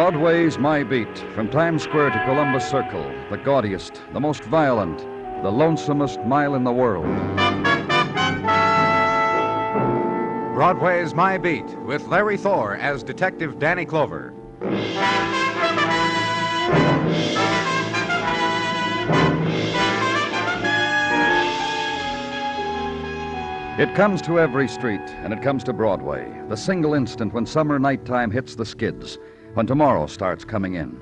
Broadway's My Beat, from Times Square to Columbus Circle, the gaudiest, the most violent, the lonesomest mile in the world. Broadway's My Beat, with Larry Thor as Detective Danny Clover. It comes to every street, and it comes to Broadway, the single instant when summer nighttime hits the skids, when tomorrow starts coming in.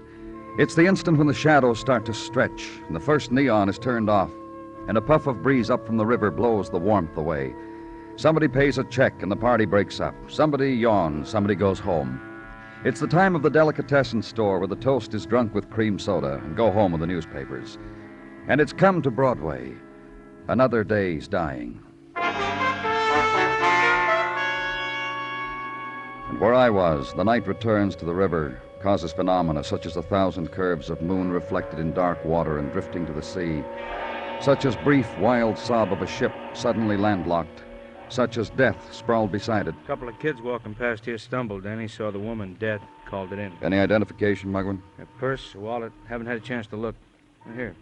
It's the instant when the shadows start to stretch, and the first neon is turned off, and a puff of breeze up from the river blows the warmth away. Somebody pays a check, and the party breaks up. Somebody yawns, somebody goes home. It's the time of the delicatessen store where the toast is drunk with cream soda and go home with the newspapers. And it's come to Broadway. Another day's dying. And where I was, the night returns to the river, causes phenomena such as 1,000 curves of moon reflected in dark water and drifting to the sea, such as brief, wild sob of a ship suddenly landlocked, such as death sprawled beside it. A couple of kids walking past here stumbled. Danny saw the woman dead, called it in. Any identification, Mugwin? A purse, a wallet. Haven't had a chance to look. Here.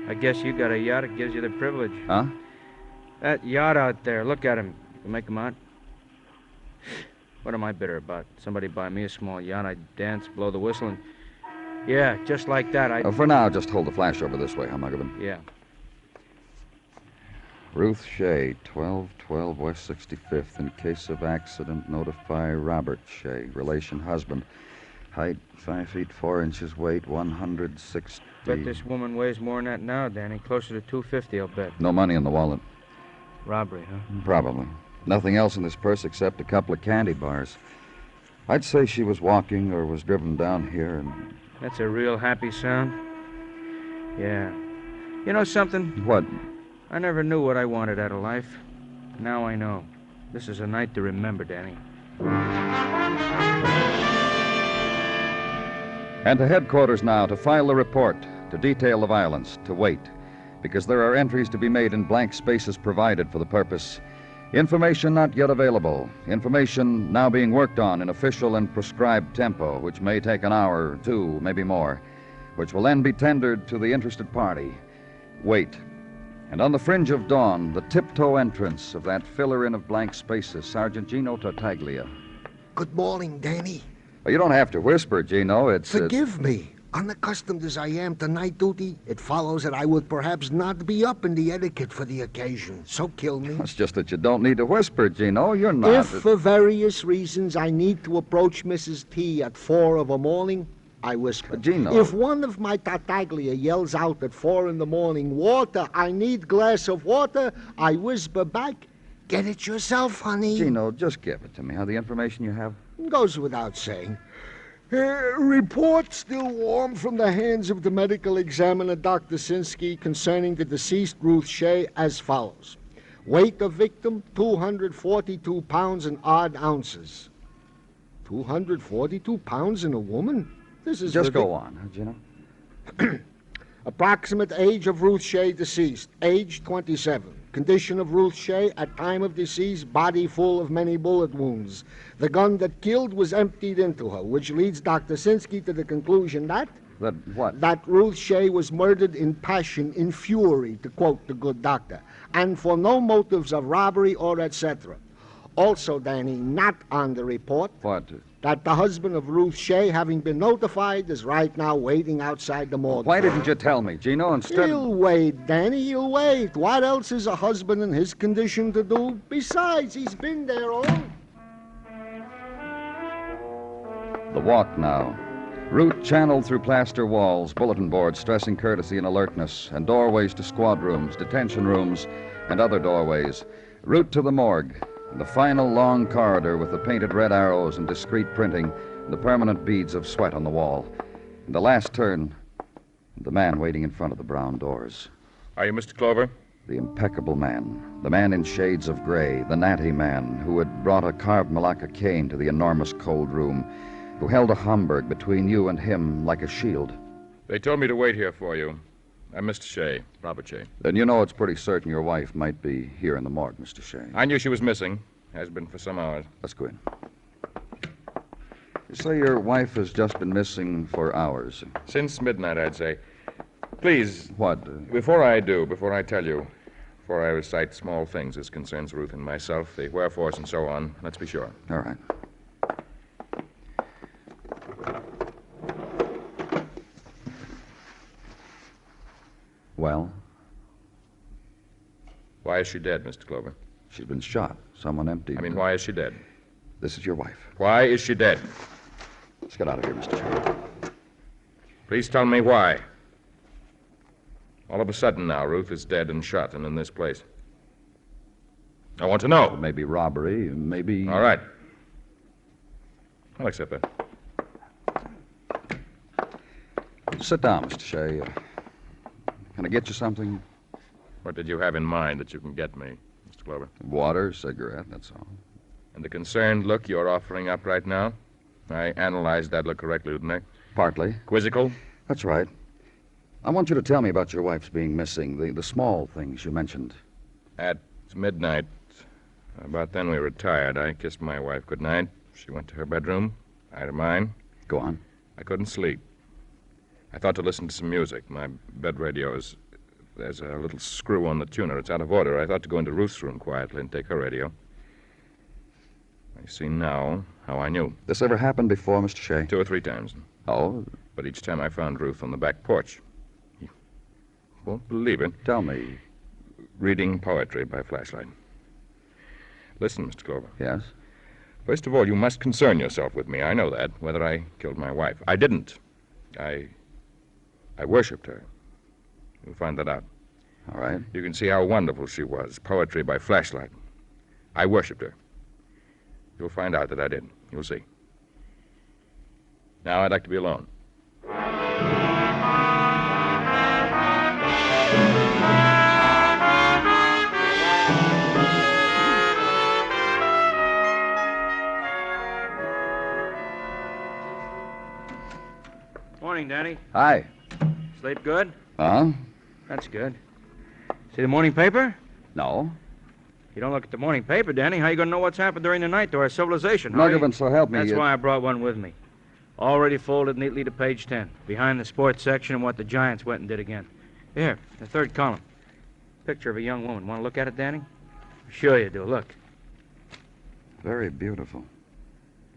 I guess you got a yacht. It gives you the privilege. Huh? That yacht out there. Look at him. You make him out? What am I bitter about? Somebody buy me a small yacht, I'd dance, blow the whistle, and... Yeah, just like that, For now, just hold the flash over this way, huh, Mugwin? Yeah. Ruth Shay, 1212 West 65th. In case of accident, notify Robert Shay, relation husband. Height, 5 feet 4 inches, weight, 160... Bet this woman weighs more than that now, Danny. Closer to 250, I'll bet. No money in the wallet. Robbery, huh? Probably. Nothing else in this purse except a couple of candy bars. I'd say she was walking or was driven down here and... That's a real happy sound. Yeah. You know something? What? I never knew what I wanted out of life. Now I know. This is a night to remember, Danny. And to headquarters now to file the report, to detail the violence, to wait, because there are entries to be made in blank spaces provided for the purpose. Information not yet available. Information now being worked on in official and prescribed tempo, which may take an hour or two, maybe more, which will then be tendered to the interested party. Wait. And on the fringe of dawn, the tiptoe entrance of that filler-in of blank spaces, Sergeant Gino Tartaglia. Good morning, Danny. Well, you don't have to whisper, Gino. It's... Forgive me. Unaccustomed as I am to night duty, it follows that I would perhaps not be up in the etiquette for the occasion. So kill me. It's just that you don't need to whisper, Gino. You're not... If for various reasons I need to approach Mrs. T at 4 of a morning, I whisper. Gino... If one of my Tartaglia yells out at 4 in the morning, "Water, I need glass of water," I whisper back, "Get it yourself, honey." Gino, just give it to me, huh? The information you have? Goes without saying. Report still warm from the hands of the medical examiner, Dr. Sinsky, concerning the deceased Ruth Shay as follows. Weight of victim, 242 pounds and odd ounces. 242 pounds in a woman? This is just go on, huh, Gino? Approximate age of Ruth Shay, deceased. Age, 27. Condition of Ruth Shay at time of decease, body full of many bullet wounds. The gun that killed was emptied into her, which leads Dr. Sinsky to the conclusion that... That what? That Ruth Shay was murdered in passion, in fury, to quote the good doctor, and for no motives of robbery or etc. Also, Danny, not on the report... What? That the husband of Ruth Shay, having been notified, is right now waiting outside the morgue. Why didn't you tell me, Gino, instead... He'll wait, Danny, he'll wait. What else is a husband in his condition to do? Besides, he's been there all... The walk now. Route channeled through plaster walls, bulletin boards stressing courtesy and alertness, and doorways to squad rooms, detention rooms, and other doorways. Route to the morgue. The final long corridor with the painted red arrows and discreet printing and the permanent beads of sweat on the wall. And the last turn, the man waiting in front of the brown doors. Are you Mr. Clover? The impeccable man. The man in shades of gray. The natty man who had brought a carved Malacca cane to the enormous cold room. Who held a Homburg between you and him like a shield. They told me to wait here for you. I'm Mr. Shay, Robert Shay. Then you know it's pretty certain your wife might be here in the morgue, Mr. Shay. I knew she was missing. Has been for some hours. Let's go in. Say your wife has just been missing for hours. Since midnight, I'd say. Please, What? before I tell you, before I recite small things as concerns Ruth and myself, the wherefores and so on, let's be sure. All right. Well, Why is she dead, Mr. Clover? she's been shot. Someone emptied. I mean, why is she dead? This is your wife. Why is she dead? Let's get out of here, Mr. Shay. Please tell me why. All of a sudden now, Ruth is dead and shot and in this place. I want to know. Maybe robbery, maybe... All right. I'll accept that. Sit down, Mr. Shay. Can I get you something? What did you have in mind that you can get me, Mr. Clover? Water, cigarette, that's all. And the concerned look you're offering up right now? I analyzed that look correctly, didn't I? Partly. Quizzical? That's right. I want you to tell me about your wife's being missing, the small things you mentioned. At midnight, about then we retired. I kissed my wife goodnight. She went to her bedroom. I to mine. Go on. I couldn't sleep. I thought to listen to some music. My bed radio is... There's a little screw on the tuner. It's out of order. I thought to go into Ruth's room quietly and take her radio. I see now how I knew. This ever happened before, Mr. Shay? 2 or 3 times. Oh, But each time I found Ruth on the back porch. You won't believe it. tell me. Reading poetry by flashlight. Listen, Mr. Clover. Yes? First of all, you must concern yourself with me. I know that, whether I killed my wife. I didn't. I worshipped her. You'll find that out. All right. You can see how wonderful she was. Poetry by flashlight. I worshipped her. You'll find out that I did. You'll see. Now I'd like to be alone. Morning, Danny. Hi. Sleep good? Huh? That's good. See the morning paper? No. You don't look at the morning paper, Danny. How you going to know what's happened during the night to our civilization? Muggavan, so help me. That's why I brought one with me. Already folded neatly to page 10. Behind the sports section and what the Giants went and did again. Here, the third column. Picture of a young woman. Want to look at it, Danny? Sure you do. Look. Very beautiful.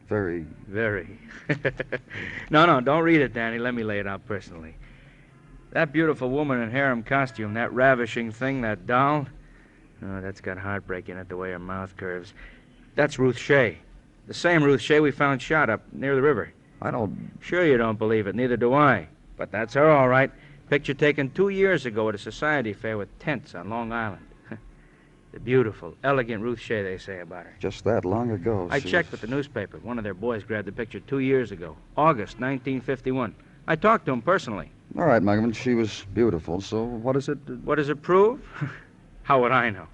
Very. Very. No, don't read it, Danny. Let me lay it out personally. That beautiful woman in harem costume, that ravishing thing, that doll. Oh, that's got heartbreak in it, the way her mouth curves. That's Ruth Shay. The same Ruth Shay we found shot up near the river. I don't... Sure you don't believe it. Neither do I. But that's her, all right. Picture taken 2 years ago at a society fair with tents on Long Island. The beautiful, elegant Ruth Shay, they say about her. Just that long ago. I checked with the newspaper. One of their boys grabbed the picture 2 years ago. August 1951. I talked to him personally. All right, Muggavan, she was beautiful, so what is it? What does it prove? How would I know?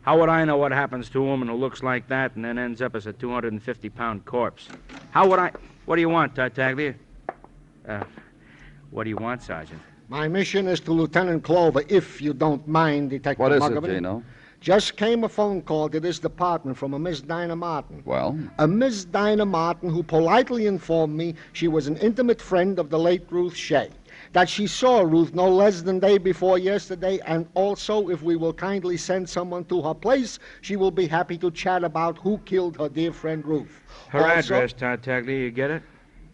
How would I know what happens to a woman who looks like that and then ends up as a 250-pound corpse? How would I... What do you want, Tartaglia? What do you want, Sergeant? My mission is to Lieutenant Clover, if you don't mind, Detective What is Muggavan. it, Gino? Just came a phone call to this department from a Miss Dinah Martin. Well? A Miss Dinah Martin who politely informed me she was an intimate friend of the late Ruth Shay. That she saw Ruth no less than day before yesterday, and also, if we will kindly send someone to her place, she will be happy to chat about who killed her dear friend Ruth. Her address, Tartaglia, you get it?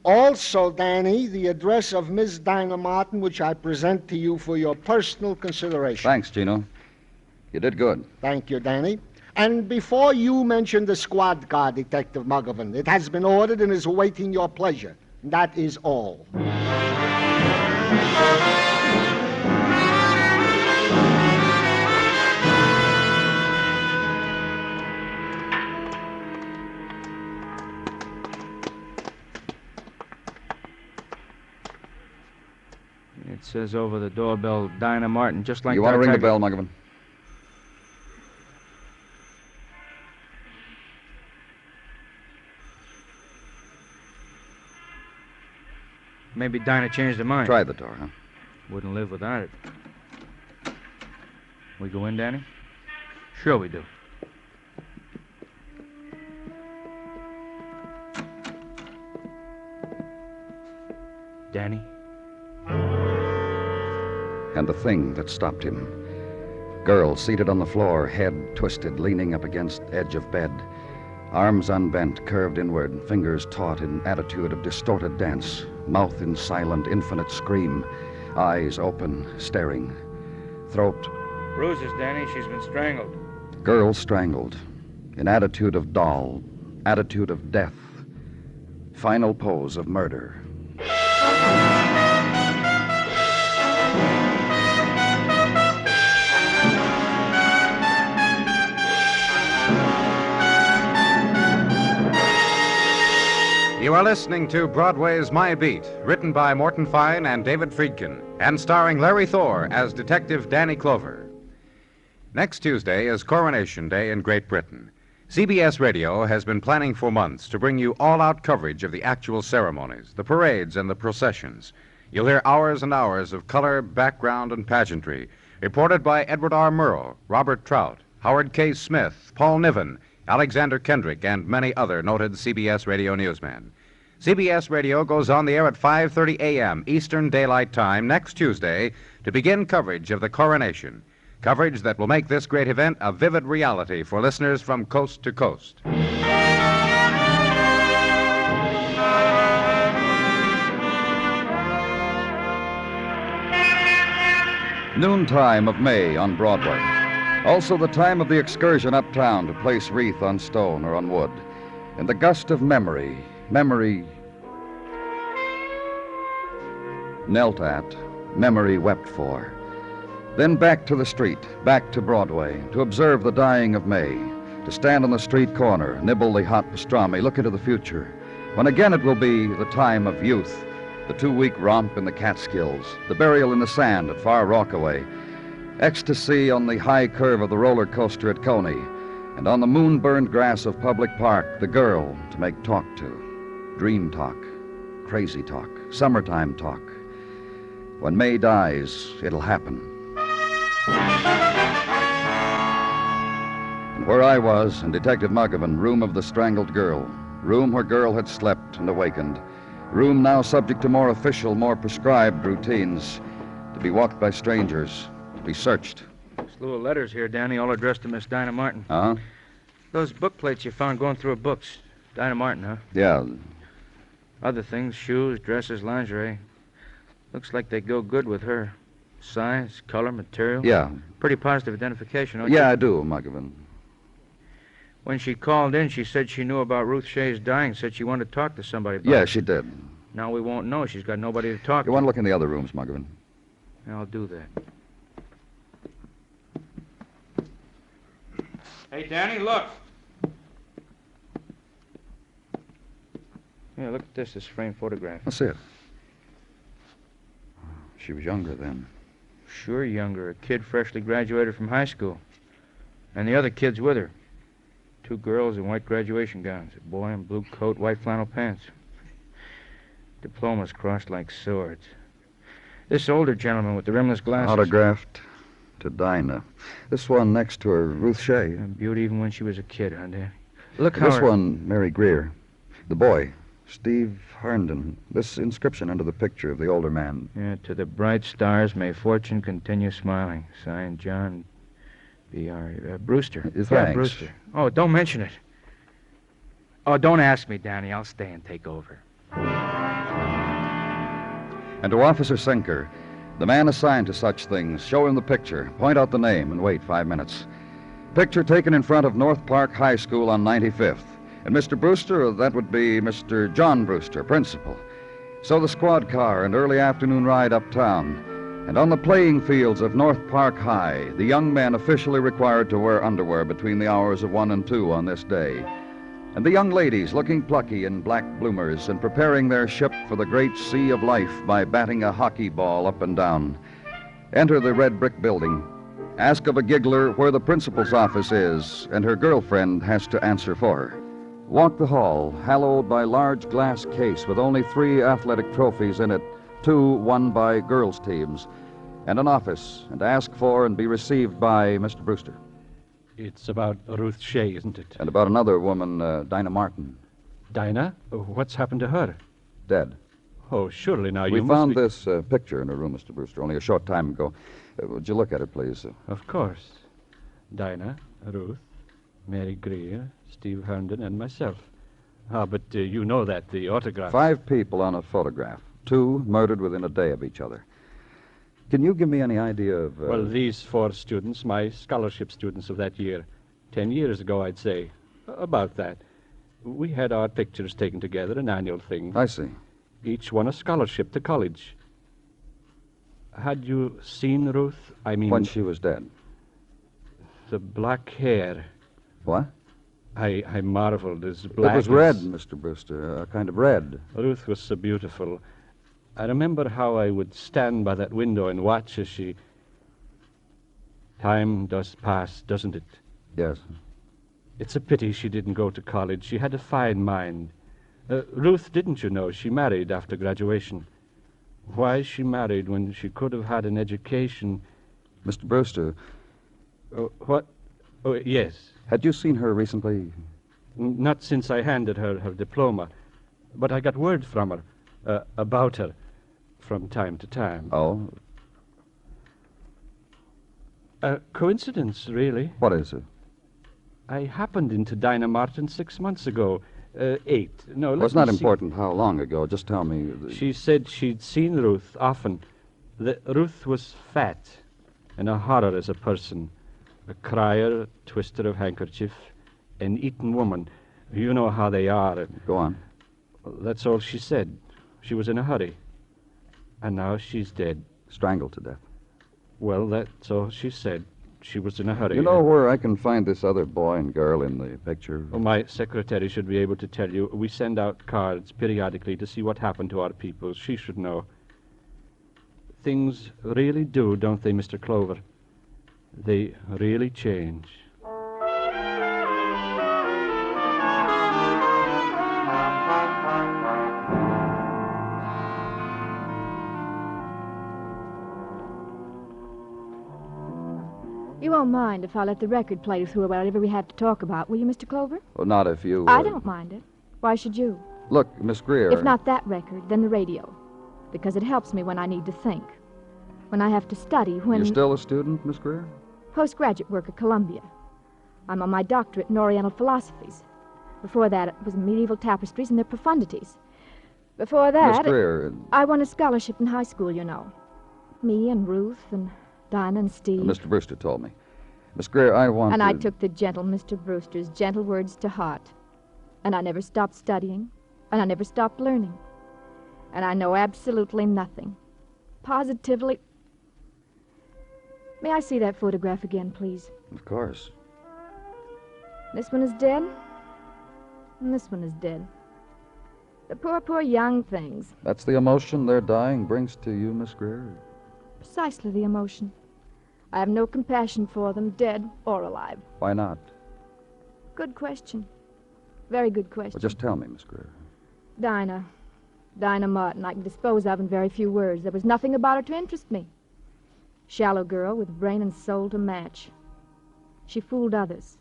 Also, Danny, the address of Miss Dinah Martin, which I present to you for your personal consideration. Thanks, Gino. You did good. Thank you, Danny. And before you mention the squad car, Detective Muggavan, it has been ordered and is awaiting your pleasure. That is all. It says over the doorbell, Dinah Martin, just like You want to ring the Tartaglia. bell, Muggavan? Maybe Dinah changed her mind. Try the door, huh? Wouldn't live without it. We go in, Danny? Sure we do. Danny. And the thing that stopped him. Girl seated on the floor, head twisted, leaning up against edge of bed. Arms unbent, curved inward, fingers taut in attitude of distorted dance. Mouth in silent, infinite scream. Eyes open, staring. Throat. Bruises, Danny. She's been strangled. Girl strangled. In attitude of doll. Attitude of death. Final pose of murder. You are listening to Broadway's My Beat, written by Morton Fine and David Friedkin, and starring Larry Thor as Detective Danny Clover. Next Tuesday is Coronation Day in Great Britain. CBS Radio has been planning for months to bring you all-out coverage of the actual ceremonies, the parades, and the processions. You'll hear hours and hours of color, background, and pageantry, reported by Edward R. Murrow, Robert Trout, Howard K. Smith, Paul Niven, Alexander Kendrick, and many other noted CBS Radio newsmen. CBS Radio goes on the air at 5:30 a.m. Eastern Daylight Time next Tuesday to begin coverage of the coronation. Coverage that will make this great event a vivid reality for listeners from coast to coast. Noontime of May on Broadway. Also the time of the excursion uptown to place wreath on stone or on wood. In the gust of memory, memory knelt at, memory wept for. Then back to the street, back to Broadway, to observe the dying of May, to stand on the street corner, nibble the hot pastrami, look into the future, when again it will be the time of youth, the 2-week romp in the Catskills, the burial in the sand at Far Rockaway, ecstasy on the high curve of the roller coaster at Coney, and on the moon-burned grass of Public Park, the girl to make talk to, dream talk, crazy talk, summertime talk. When May dies, it'll happen. And where I was, in Detective Muggavan, room of the strangled girl, room where girl had slept and awakened, room now subject to more official, more prescribed routines, to be walked by strangers, to be searched. Slew of letters here, Danny, all addressed to Miss Dinah Martin. Huh? Those book plates you found going through her books. Dinah Martin, huh? Yeah. Other things, shoes, dresses, lingerie. Looks like they go good with her. Size, color, material. Yeah. Pretty positive identification, don't you? Yeah, I do, Muggavan. When she called in, she said she knew about Ruth Shay's dying, said she wanted to talk to somebody about Yeah, it. she did. Now we won't know. She's got nobody to talk You to. want to look in the other rooms, Muggavan? I'll do that. Hey, Danny, look. Yeah, look at this framed photograph. Let's see it. She was younger then. Sure younger. A kid freshly graduated from high school. And the other kid's with her. 2 girls in white graduation gowns. A boy in blue coat, white flannel pants. Diplomas crossed like swords. This older gentleman with the rimless glasses. Autographed to Dinah. This one next to her, Ruth Shay. A beauty even when she was a kid, huh, Danny? Look how This her... one, Mary Greer. The boy, Steve Herndon. This inscription under the picture of the older man. Yeah, to the bright stars, may fortune continue smiling. Signed, John B.R. Brewster. Thanks. Yeah, Brewster. Oh, don't mention it. Oh, don't ask me, Danny. I'll stay and take over. And to Officer Sinker, the man assigned to such things, show him the picture, point out the name, and wait 5 minutes. Picture taken in front of North Park High School on 95th. And Mr. Brewster, that would be Mr. John Brewster, principal. So the squad car and early afternoon ride uptown. And on the playing fields of North Park High, the young men officially required to wear underwear between the hours of 1 and 2 on this day. And the young ladies looking plucky in black bloomers and preparing their ship for the great sea of life by batting a hockey ball up and down. Enter the red brick building. Ask of a giggler where the principal's office is, and her girlfriend has to answer for her. Walk the hall, hallowed by large glass case with only 3 athletic trophies in it, 2 won by girls' teams, and an office, and ask for and be received by Mr. Brewster. It's about Ruth Shay, isn't it? And about another woman, Dinah Martin, Dinah? What's happened to her? dead. Oh, surely now We you found must this picture in her room, Mr. Brewster, only a short time ago. Would you look at it, please? Of course. Dinah, Ruth, Mary Greer, Steve Herndon, and myself. But you know that the autograph... 5 people on a photograph. 2 murdered within a day of each other. Can you give me any idea of... Well, these 4 students, my scholarship students of that year. 10 years ago, I'd say. About that. We had our pictures taken together, an annual thing. I see. Each won a scholarship to college. Had you seen Ruth? I mean... When she was dead. The black hair. What? I marveled as black It was red, Mr. Brewster, a kind of red. Ruth was so beautiful. I remember how I would stand by that window and watch as she... Time does pass, doesn't it? Yes. It's a pity she didn't go to college. She had a fine mind. Ruth, didn't you know, she married after graduation. Why she married when she could have had an education... Mr. Brewster... What? Oh, yes. Had you seen her recently? Not since I handed her her diploma. But I got word from her, about her, from time to time. Oh? Coincidence, really. What is it? I happened into Dinah Martin 6 months ago. 8. No, Well, let it's not me see. important how long ago. Just tell me... She said she'd seen Ruth often. Ruth was fat and a horror as a person. A crier, twister of handkerchief, an eaten woman. You know how they are. Go on. That's all she said. She was in a hurry. And now she's dead. Strangled to death. Well, that's all she said. She was in a hurry. You know where I can find this other boy and girl in the picture? Oh, my secretary should be able to tell you. We send out cards periodically to see what happened to our people. She should know. Things really do, don't they, Mr. Clover? They really change. You won't mind if I let the record play through whatever we have to talk about, will you, Mr. Clover? Well, not if you... I don't mind it. Why should you? Look, Miss Greer... If not that record, then the radio. Because it helps me when I need to think. When I have to study, when... You're still a student, Miss Greer? Postgraduate work at Columbia. I'm on my doctorate in Oriental philosophies. Before that, it was medieval tapestries and their profundities. Before that... Miss Greer... I won a scholarship in high school, you know. Me and Ruth and Dinah and Steve. Mr. Brewster told me. Miss Greer, I want And to... I took the gentle Mr. Brewster's gentle words to heart. And I never stopped studying. And I never stopped learning. And I know absolutely nothing. Positively... May I see that photograph again, please? Of course. This one is dead. And this one is dead. The poor, poor young things. That's the emotion their dying brings to you, Miss Greer? Precisely the emotion. I have no compassion for them, dead or alive. Why not? Good question. Very good question. Well, just tell me, Miss Greer. Dinah Martin, I can dispose of in very few words. There was nothing about her to interest me. Shallow girl with brain and soul to match. She fooled others.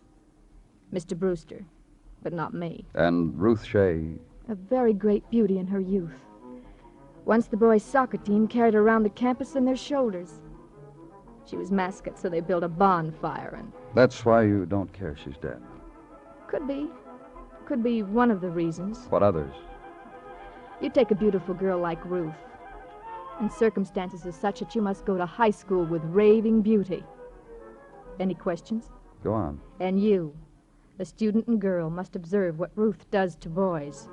Mr. Brewster, but not me. And Ruth Shay... A very great beauty in her youth. Once the boys' soccer team carried her around the campus on their shoulders. She was mascot, so they built a bonfire and... That's why you don't care she's dead. Could be. Could be one of the reasons. What others? You take a beautiful girl like Ruth, and circumstances are such that you must go to high school with raving beauty. Any questions? Go on. And you, a student and girl, must observe what Ruth does to boys,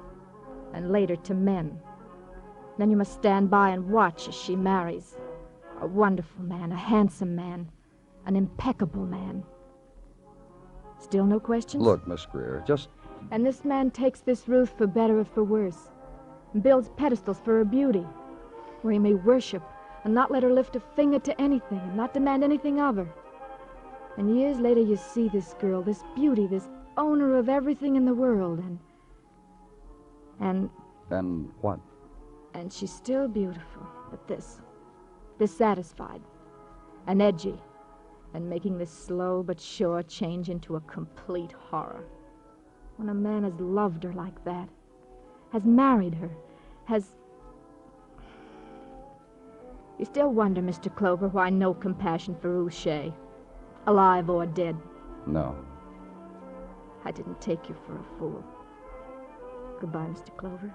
and later to men. Then you must stand by and watch as she marries. A wonderful man, a handsome man, an impeccable man. Still no questions? Look, Miss Greer, just... And this man takes this Ruth for better or for worse, and builds pedestals for her beauty, where he may worship and not let her lift a finger to anything and not demand anything of her. And years later you see this girl, this beauty, this owner of everything in the world, and what? And she's still beautiful, but dissatisfied, and edgy, and making this slow but sure change into a complete horror. When a man has loved her like that, has married her, has You still wonder, Mr. Clover, why no compassion for Ruth Shay, alive or dead. No. I didn't take you for a fool. Goodbye, Mr. Clover.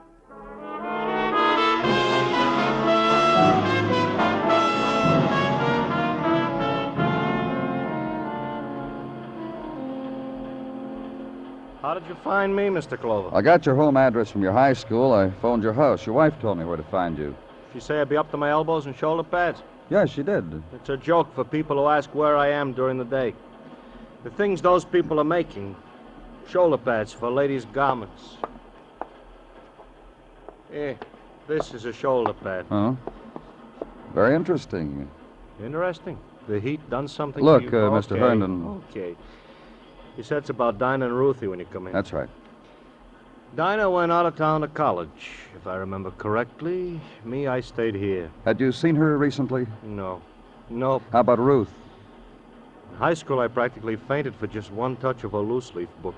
How did you find me, Mr. Clover? I got your home address from your high school. I phoned your house. Your wife told me where to find you. She say I'd be up to my elbows in shoulder pads? Yes, she did. It's a joke for people who ask where I am during the day. The things those people are making, shoulder pads for ladies' garments. This is a shoulder pad. Huh? Very interesting. Interesting. The heat done something Look, to you? Mr. Okay. Herndon. Okay. You said it's about Dinah and Ruthie when you come in. That's right. Dinah went out of town to college, if I remember correctly. Me, I stayed here. Had you seen her recently? No. Nope. How about Ruth? In high school, I practically fainted for just one touch of a loose-leaf book.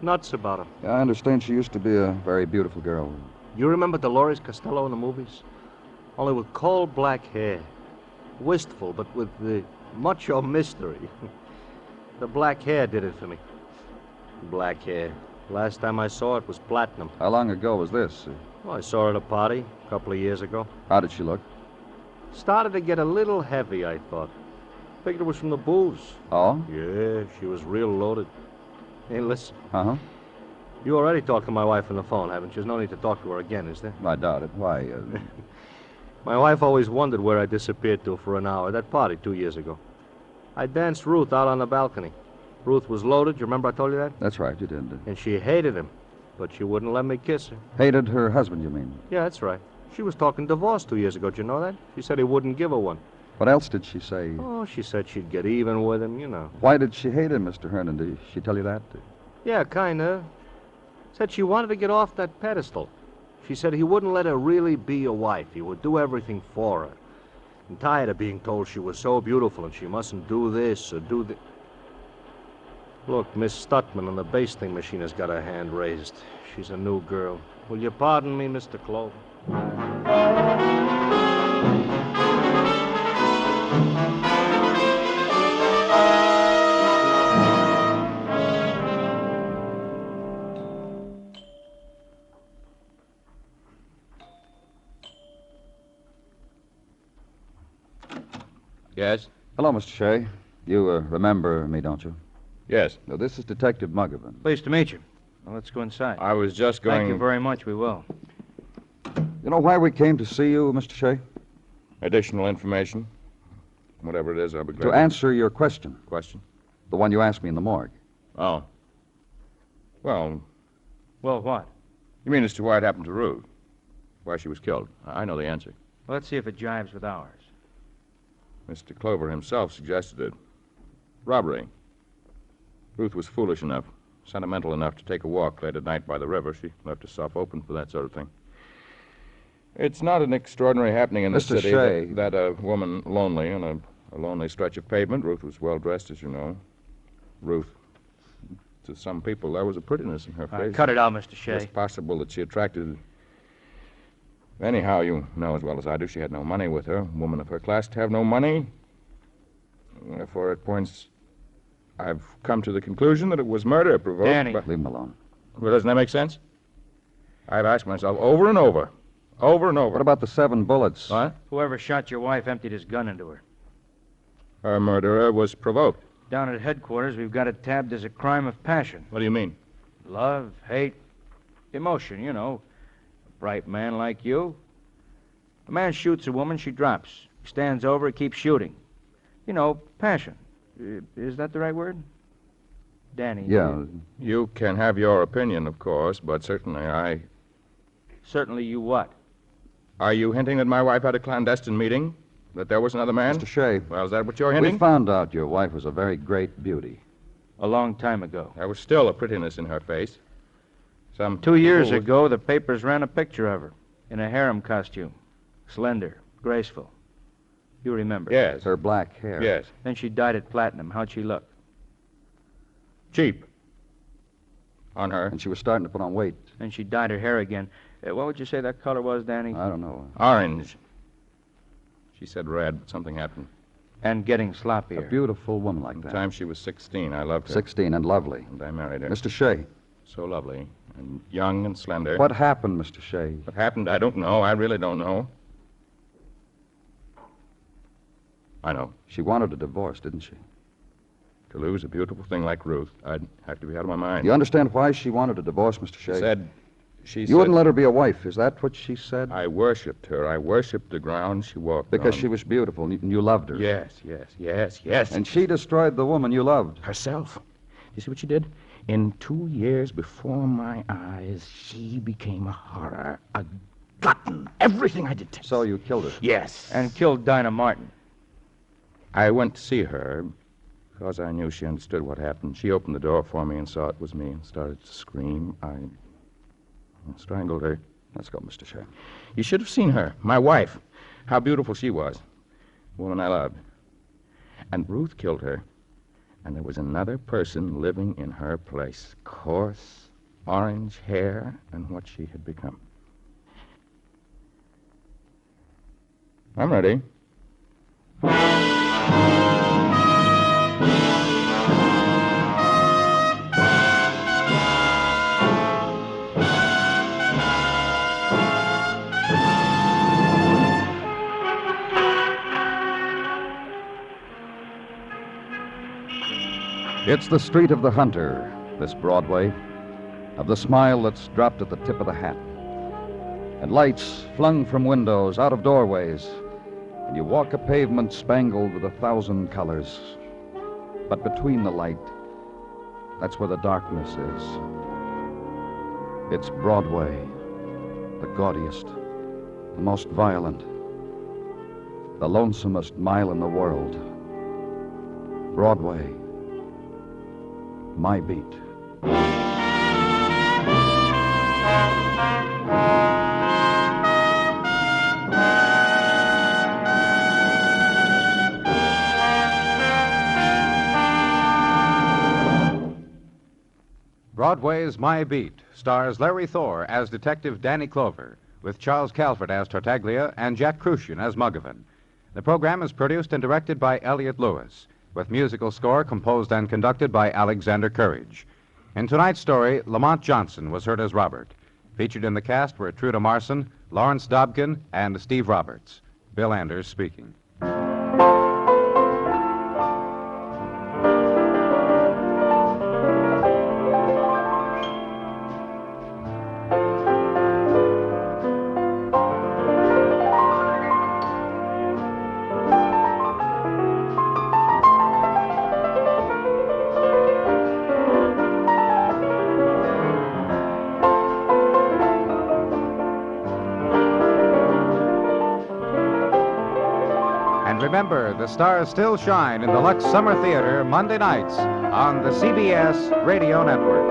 Nuts about her. Yeah, I understand she used to be a very beautiful girl. You remember Dolores Costello in the movies? Only with coal black hair. Wistful, but with the macho mystery. The black hair did it for me. Black hair. Last time I saw it was platinum. How long ago was this? Well, I saw her at a party a couple of years ago. How did she look? Started to get a little heavy, I thought. Figured it was from the booze. Oh? Yeah, she was real loaded. Hey, listen. Uh-huh. You already talked to my wife on the phone, haven't you? There's no need to talk to her again, is there? I doubt it. Why? My wife always wondered where I disappeared to for an hour. That party 2 years ago. I danced Ruth out on the balcony. Ruth was loaded. You remember I told you that? That's right, you did. And she hated him, but she wouldn't let me kiss her. Hated her husband, you mean? Yeah, that's right. She was talking divorce 2 years ago. Did you know that? She said he wouldn't give her one. What else did she say? Oh, she said she'd get even with him, you know. Why did she hate him, Mr. Herndon? Did she tell you that? Yeah, kinda. Said she wanted to get off that pedestal. She said he wouldn't let her really be a wife. He would do everything for her. I'm tired of being told she was so beautiful and she mustn't do this or do that. Look, Miss Stutman on the basting machine has got her hand raised. She's a new girl. Will you pardon me, Mr. Clover? Yes? Hello, Mr. Shay. You remember me, don't you? Yes. No, this is Detective Muggavan. Pleased to meet you. Well, let's go inside. I was just going... Thank you very much. We will. You know why we came to see you, Mr. Shay? Additional information. Whatever it is, I'll be glad To answer your question. Question? The one you asked me in the morgue. Oh. Well, Well, what? you mean as to why it happened to Ruth? Why she was killed? I know the answer. Well, let's see if it jives with ours. Mr. Clover himself suggested it. Robbery. Ruth was foolish enough, sentimental enough to take a walk late at night by the river. She left herself open for that sort of thing. It's not an extraordinary happening in the Mr. city Shay. that a woman lonely on a lonely stretch of pavement. Ruth was well dressed, as you know. Ruth, to some people, there was a prettiness in her All right, face. cut it out, Mr. Shay. It's possible that she attracted... Anyhow, you know as well as I do, she had no money with her. A woman of her class to have no money. Therefore, at points, I've come to the conclusion that it was murder provoked Danny. by... Leave him alone. Well, doesn't that make sense? I've asked myself over and over and over. What about the 7 bullets? What? Whoever shot your wife emptied his gun into her. Her murderer was provoked. Down at headquarters, we've got it tabbed as a crime of passion. What do you mean? Love, hate, emotion, you know. A bright man like you. A man shoots a woman, she drops. He stands over her, keeps shooting. You know, passion. Is that the right word? Danny. Yeah. You can have your opinion, of course, but certainly Certainly you what? Are you hinting that my wife had a clandestine meeting? That there was another man? Mr. Shay, Well, is that what you're hinting? we found out your wife was a very great beauty. A long time ago. There was still a prettiness in her face. Some 2 years fool- ago, the papers ran a picture of her in a harem costume. Slender, graceful. You remember. Yes. Her black hair. Yes. Then she dyed it platinum. How'd she look? Cheap. On her. And she was starting to put on weight. Then she dyed her hair again. What would you say that color was, Danny? I don't know. Orange. She said red, but something happened. And getting A sloppier. beautiful woman like At the that. time she was 16, I loved her. 16 and lovely. And I married her. Mr. Shay, So lovely. And young and slender. what happened, Mr. Shay? What happened, I don't know. I really don't know. I know. She wanted a divorce, didn't she? To lose a beautiful thing like Ruth, I'd have to be out of my mind. You understand why she wanted a divorce, Mr. Shay? She You said... wouldn't let her be a wife. Is that what she said? I worshipped her. I worshipped the ground she walked Because on. she was beautiful and you loved her. Yes. And she destroyed the woman you loved. Herself. You see what she did? In 2 years before my eyes, she became a horror, a glutton, everything I detest. So you killed her. Yes. And killed Dinah Martin. I went to see her because I knew she understood what happened. She opened the door for me and saw it was me and started to scream. I strangled her. Let's go, Mr. Shay. You should have seen her, my wife. How beautiful she was. The woman I loved. And Ruth killed her. And there was another person living in her place. Coarse, orange hair, and what she had become. I'm ready. It's the street of the hunter, this Broadway, of the smile that's dropped at the tip of the hat, and lights flung from windows, out of doorways, and you walk a pavement spangled with 1,000 colors. But between the light, that's where the darkness is. It's Broadway, the gaudiest, the most violent, the lonesomest mile in the world. Broadway, my beat. Broadway's My Beat stars Larry Thor as Detective Danny Clover, with Charles Calvert as Tartaglia and Jack Crucian as Muggavan. The program is produced and directed by Elliott Lewis, with musical score composed and conducted by Alexander Courage. In tonight's story, Lamont Johnson was heard as Robert. Featured in the cast were Truda Marson, Lawrence Dobkin, and Steve Roberts. Bill Anders speaking. Remember, the stars still shine in the Lux Summer Theater Monday nights on the CBS Radio Network.